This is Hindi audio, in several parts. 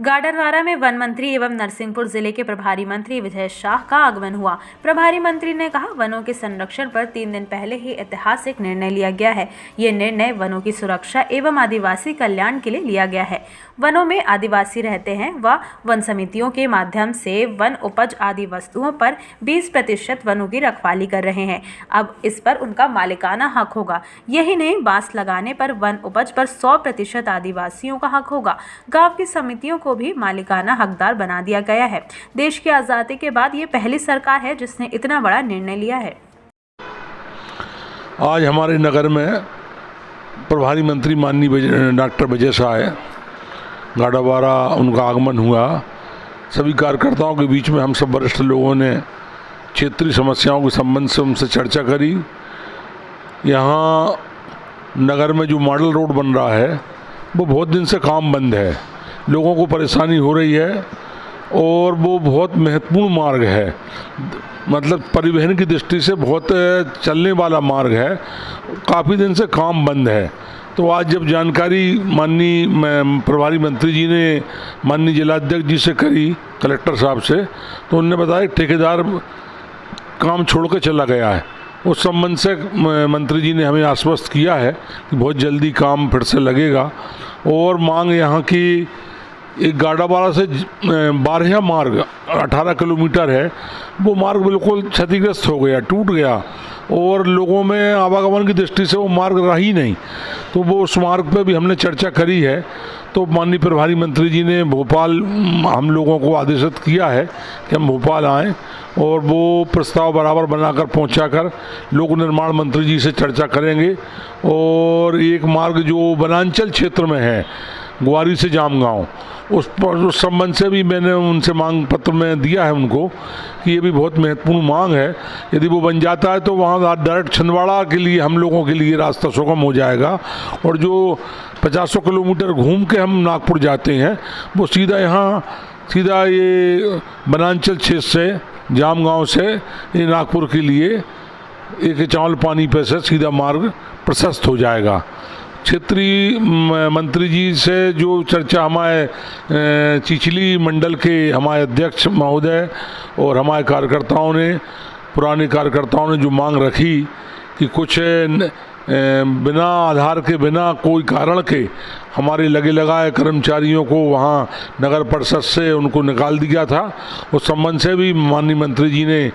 गाडरवारा में वन मंत्री एवं नरसिंहपुर जिले के प्रभारी मंत्री विजय शाह का आगमन हुआ। प्रभारी मंत्री ने कहा, वनों के संरक्षण पर 3 दिन पहले ही ऐतिहासिक निर्णय लिया गया है। ये निर्णय वनों की सुरक्षा एवं आदिवासी कल्याण के लिए लिया गया है। वनों में आदिवासी रहते हैं व वन समितियों के माध्यम से वन उपज आदि वस्तुओं पर 20% वनों की रखवाली कर रहे हैं। अब इस पर उनका मालिकाना हक होगा। यही नहीं, बांस लगाने पर वन उपज पर 100% आदिवासियों का हक होगा। गाँव की समितियों को भी मालिकाना हकदार बना दिया गया है। देश की आज़ादी के बाद ये पहली सरकार है जिसने इतना बड़ा निर्णय लिया है। आज हमारे नगर में प्रभारी मंत्री माननीय डॉक्टर विजय शाह गाडरवारा उनका आगमन हुआ। सभी कार्यकर्ताओं के बीच में हम सब वरिष्ठ लोगों ने क्षेत्रीय समस्याओं के संबंध से उनसे चर्चा करी। यहाँ नगर में जो मॉडल रोड बन रहा है वो बहुत दिन से काम बंद है, लोगों को परेशानी हो रही है और वो बहुत महत्वपूर्ण मार्ग है, मतलब परिवहन की दृष्टि से बहुत चलने वाला मार्ग है। काफ़ी दिन से काम बंद है। तो आज जब जानकारी माननीय प्रभारी मंत्री जी ने माननीय जिलाध्यक्ष जी से करी, कलेक्टर साहब से, तो उन्होंने बताया ठेकेदार काम छोड़ के चला गया है। उस संबंध से मंत्री जी ने हमें आश्वस्त किया है कि बहुत जल्दी काम फिर से लगेगा। और मांग यहाँ की एक गाडरवारा से 12 मार्ग 18 किलोमीटर है, वो मार्ग बिल्कुल क्षतिग्रस्त हो गया, टूट गया और लोगों में आवागमन की दृष्टि से वो मार्ग रहा ही नहीं। तो वो उस मार्ग पे भी हमने चर्चा करी है। तो माननीय प्रभारी मंत्री जी ने भोपाल हम लोगों को आदेशित किया है कि हम भोपाल आएँ और वो प्रस्ताव बराबर बनाकर पहुंचाकर लोक निर्माण मंत्री जी से चर्चा करेंगे। और एक मार्ग जो वनांचल क्षेत्र में है, ग्वारी से जामगांव, उस संबंध से भी मैंने उनसे मांग पत्र में दिया है उनको कि ये भी बहुत महत्वपूर्ण मांग है। यदि वो बन जाता है तो वहाँ डायरेक्ट छिंदवाड़ा के लिए हम लोगों के लिए रास्ता सुगम हो जाएगा। और जो 50 किलोमीटर घूम के हम नागपुर जाते हैं वो सीधा ये वनांचल क्षेत्र से जामगांव से ये नागपुर के लिए एक चावल पानी पे से सीधा मार्ग प्रशस्त हो जाएगा। क्षेत्रीय मंत्री जी से जो चर्चा हमारे चिचली मंडल के हमारे अध्यक्ष महोदय और हमारे कार्यकर्ताओं ने, पुराने कार्यकर्ताओं ने जो मांग रखी कि कुछ बिना आधार के, बिना कोई कारण के हमारे लगे लगाए कर्मचारियों को वहाँ नगर परिषद से उनको निकाल दिया था, उस संबंध से भी माननीय मंत्री जी ने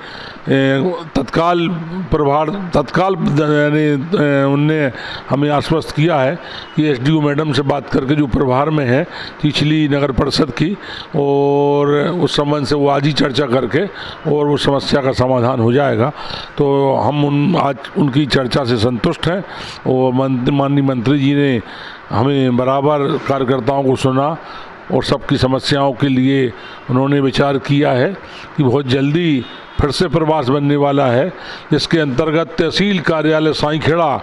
तत्काल उनने हमें आश्वस्त किया है कि एसडीओ मैडम से बात करके जो प्रभार में है पिछली नगर परिषद की, और उस संबंध से वो आज ही चर्चा करके और वो समस्या का समाधान हो जाएगा। तो हम आज उनकी चर्चा से संतुष्ट हैं और माननीय मंत्री जी ने हमें बराबर कार्यकर्ताओं को सुना और सबकी समस्याओं के लिए उन्होंने विचार किया है कि बहुत जल्दी फिर से प्रवास बनने वाला है, जिसके अंतर्गत तहसील कार्यालय साईखेड़ा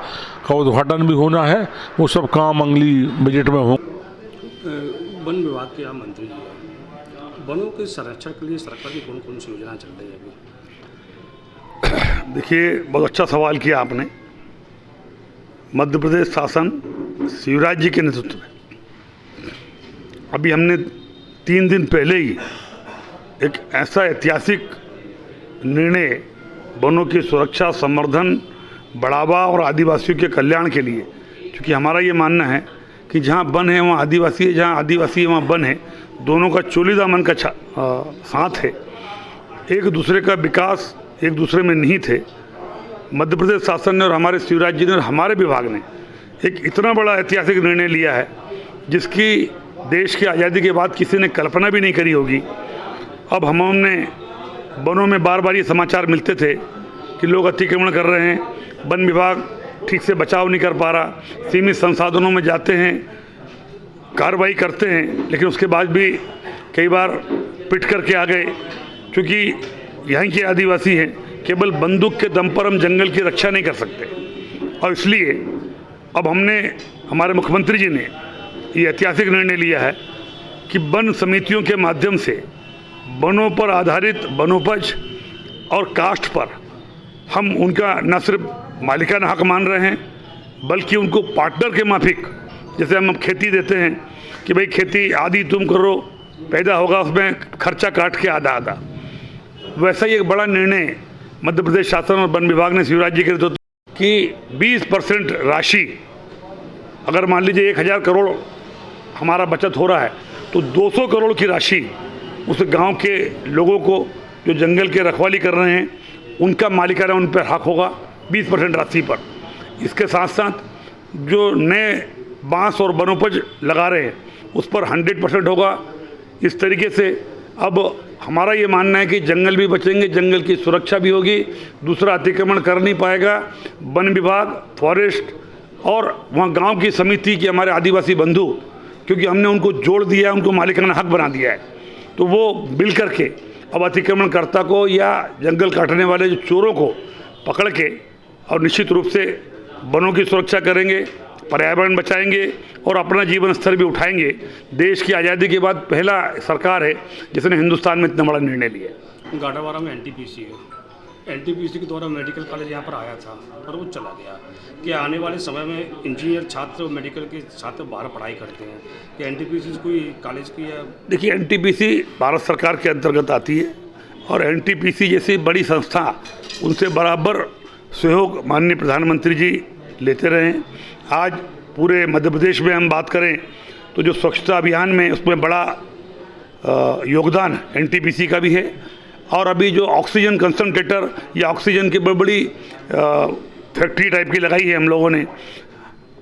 का उद्घाटन भी होना है। वो सब काम अगली बजट में हों। वन विभाग के यहाँ मंत्री जी हैं, वनों के संरक्षण के लिए सरकार की कौन कौन सी योजना चल रही है अभी? देखिए, बहुत अच्छा सवाल किया आपने। मध्य प्रदेश शासन शिवराज जी के नेतृत्व में अभी हमने 3 दिन पहले ही एक ऐसा ऐतिहासिक निर्णय वनों की सुरक्षा, संवर्धन, बढ़ावा और आदिवासियों के कल्याण के लिए, क्योंकि हमारा ये मानना है कि जहाँ वन है वहाँ आदिवासी है, जहाँ आदिवासी है वहाँ वन है, दोनों का चोलीदा मन का साथ है, एक दूसरे का विकास एक दूसरे में निहित है। मध्य प्रदेश शासन ने और हमारे शिवराज जी ने और हमारे विभाग ने एक इतना बड़ा ऐतिहासिक निर्णय लिया है जिसकी देश की आज़ादी के बाद किसी ने कल्पना भी नहीं करी होगी। अब हमने वनों में बार बार ये समाचार मिलते थे कि लोग अतिक्रमण कर रहे हैं, वन विभाग ठीक से बचाव नहीं कर पा रहा, सीमित संसाधनों में जाते हैं, कार्रवाई करते हैं, लेकिन उसके बाद भी कई बार पिट करके आ गए। क्योंकि यहाँ के आदिवासी हैं, केवल बंदूक के दम पर हम जंगल की रक्षा नहीं कर सकते। और इसलिए अब हमारे मुख्यमंत्री जी ने ये ऐतिहासिक निर्णय लिया है कि वन समितियों के माध्यम से वनों पर आधारित वनोपज और कास्ट पर हम उनका न सिर्फ मालिकाना हक मान रहे हैं, बल्कि उनको पार्टनर के माफिक, जैसे हम खेती देते हैं कि भाई खेती आधी तुम करो पैदा होगा उसमें खर्चा काट के आधा आधा। वैसा ही एक बड़ा निर्णय मध्य प्रदेश शासन और वन विभाग ने शिवराज जी के नेतृत्व कि 20% राशि, अगर मान लीजिए 1000 करोड़ हमारा बचत हो रहा है तो 200 करोड़ की राशि उस गांव के लोगों को जो जंगल के रखवाली कर रहे हैं उनका मालिकाना उन पर हक होगा 20% राशि पर। इसके साथ साथ जो नए बांस और वनोपज लगा रहे हैं उस पर 100% होगा। इस तरीके से अब हमारा ये मानना है कि जंगल भी बचेंगे, जंगल की सुरक्षा भी होगी, दूसरा अतिक्रमण कर नहीं पाएगा। वन विभाग, फॉरेस्ट और वहाँ गांव की समिति के हमारे आदिवासी बंधु, क्योंकि हमने उनको जोड़ दिया है, उनको मालिकाना हक बना दिया है, तो वो मिल करके अब अतिक्रमणकर्ता को या जंगल काटने वाले जो चोरों को पकड़ के और निश्चित रूप से वनों की सुरक्षा करेंगे, पर्यावरण बचाएंगे और अपना जीवन स्तर भी उठाएंगे। देश की आज़ादी के बाद पहला सरकार है जिसने हिंदुस्तान में इतना बड़ा निर्णय लिया। गाड़ावाड़ा में एनटीपीसी है, एनटीपीसी के द्वारा मेडिकल कॉलेज यहाँ पर आया था पर वो चला गया। कि आने वाले समय में इंजीनियर छात्र और मेडिकल के छात्र बाहर पढ़ाई करते हैं, कि एनटीपीसी कोई कॉलेज की है? देखिए, एनटीपीसी भारत सरकार के अंतर्गत आती है और एनटीपीसी जैसी बड़ी संस्था उनसे बराबर सहयोग माननीय प्रधानमंत्री जी लेते रहे। आज पूरे मध्य प्रदेश में हम बात करें तो जो स्वच्छता अभियान में उसमें बड़ा योगदान एनटीपीसी का भी है। और अभी जो ऑक्सीजन कंसंट्रेटर या ऑक्सीजन की बड़ी फैक्ट्री टाइप की लगाई है हम लोगों ने,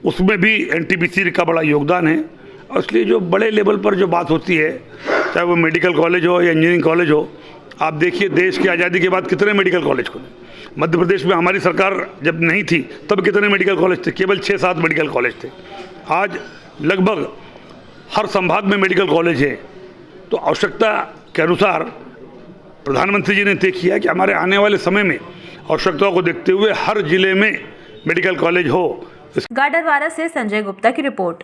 उसमें भी एनटीपीसी का बड़ा योगदान है। और इसलिए जो बड़े लेवल पर जो बात होती है, चाहे वो मेडिकल कॉलेज हो या इंजीनियरिंग कॉलेज हो, आप देखिए देश की आज़ादी के बाद कितने मेडिकल कॉलेज खुले। मध्य प्रदेश में हमारी सरकार जब नहीं थी तब कितने मेडिकल कॉलेज थे? केवल 6-7 मेडिकल कॉलेज थे। आज लगभग हर संभाग में मेडिकल कॉलेज है। तो आवश्यकता के अनुसार प्रधानमंत्री जी ने तय किया कि हमारे आने वाले समय में आवश्यकताओं को देखते हुए हर जिले में मेडिकल कॉलेज हो। गाडरवारा से संजय गुप्ता की रिपोर्ट।